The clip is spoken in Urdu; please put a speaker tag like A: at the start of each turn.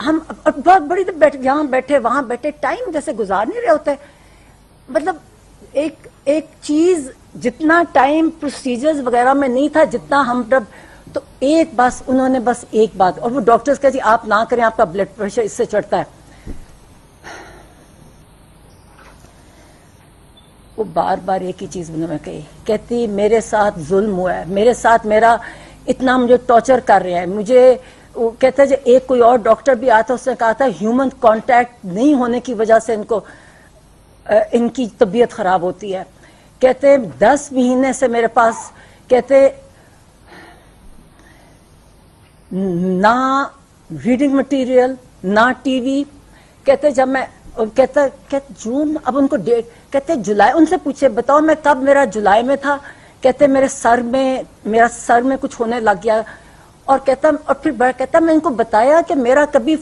A: ہم بہت بڑی یہاں بیٹھے وہاں بیٹھے ٹائم جیسے گزار نہیں رہے ہوتے. مطلب ایک چیز جتنا ٹائم پروسیجرز وغیرہ میں نہیں تھا جتنا ہم تو انہوں نے بس ایک بات, اور وہ ڈاکٹرز کہتے ہیں آپ نہ کریں, آپ کا بلڈ پریشر اس سے چڑھتا ہے. وہ بار بار ایک ہی چیز انہوں نے کہی, کہتی میرے ساتھ ظلم ہوا ہے, میرے ساتھ اتنا مجھے ٹارچر کر رہے ہیں. مجھے وہ کہتا ہے ایک کوئی اور ڈاکٹر بھی آتا, اس نے کہا تھا ہیومن کانٹیکٹ نہیں ہونے کی وجہ سے ان کی طبیعت خراب ہوتی ہے. کہتے 10 مہینے سے میرے پاس, کہتے نہ ریڈنگ مٹیریل نہ ٹی وی. کہتے جب میں کہتے جون, اب ان کو ڈیٹ, کہتے جولائی, ان سے پوچھے بتاؤ میں کب, میرا جولائی میں تھا. کہتے میرا سر میں کچھ ہونے لگ گیا, اور پھر کہتا میں ان کو بتایا کہ میرا کبھی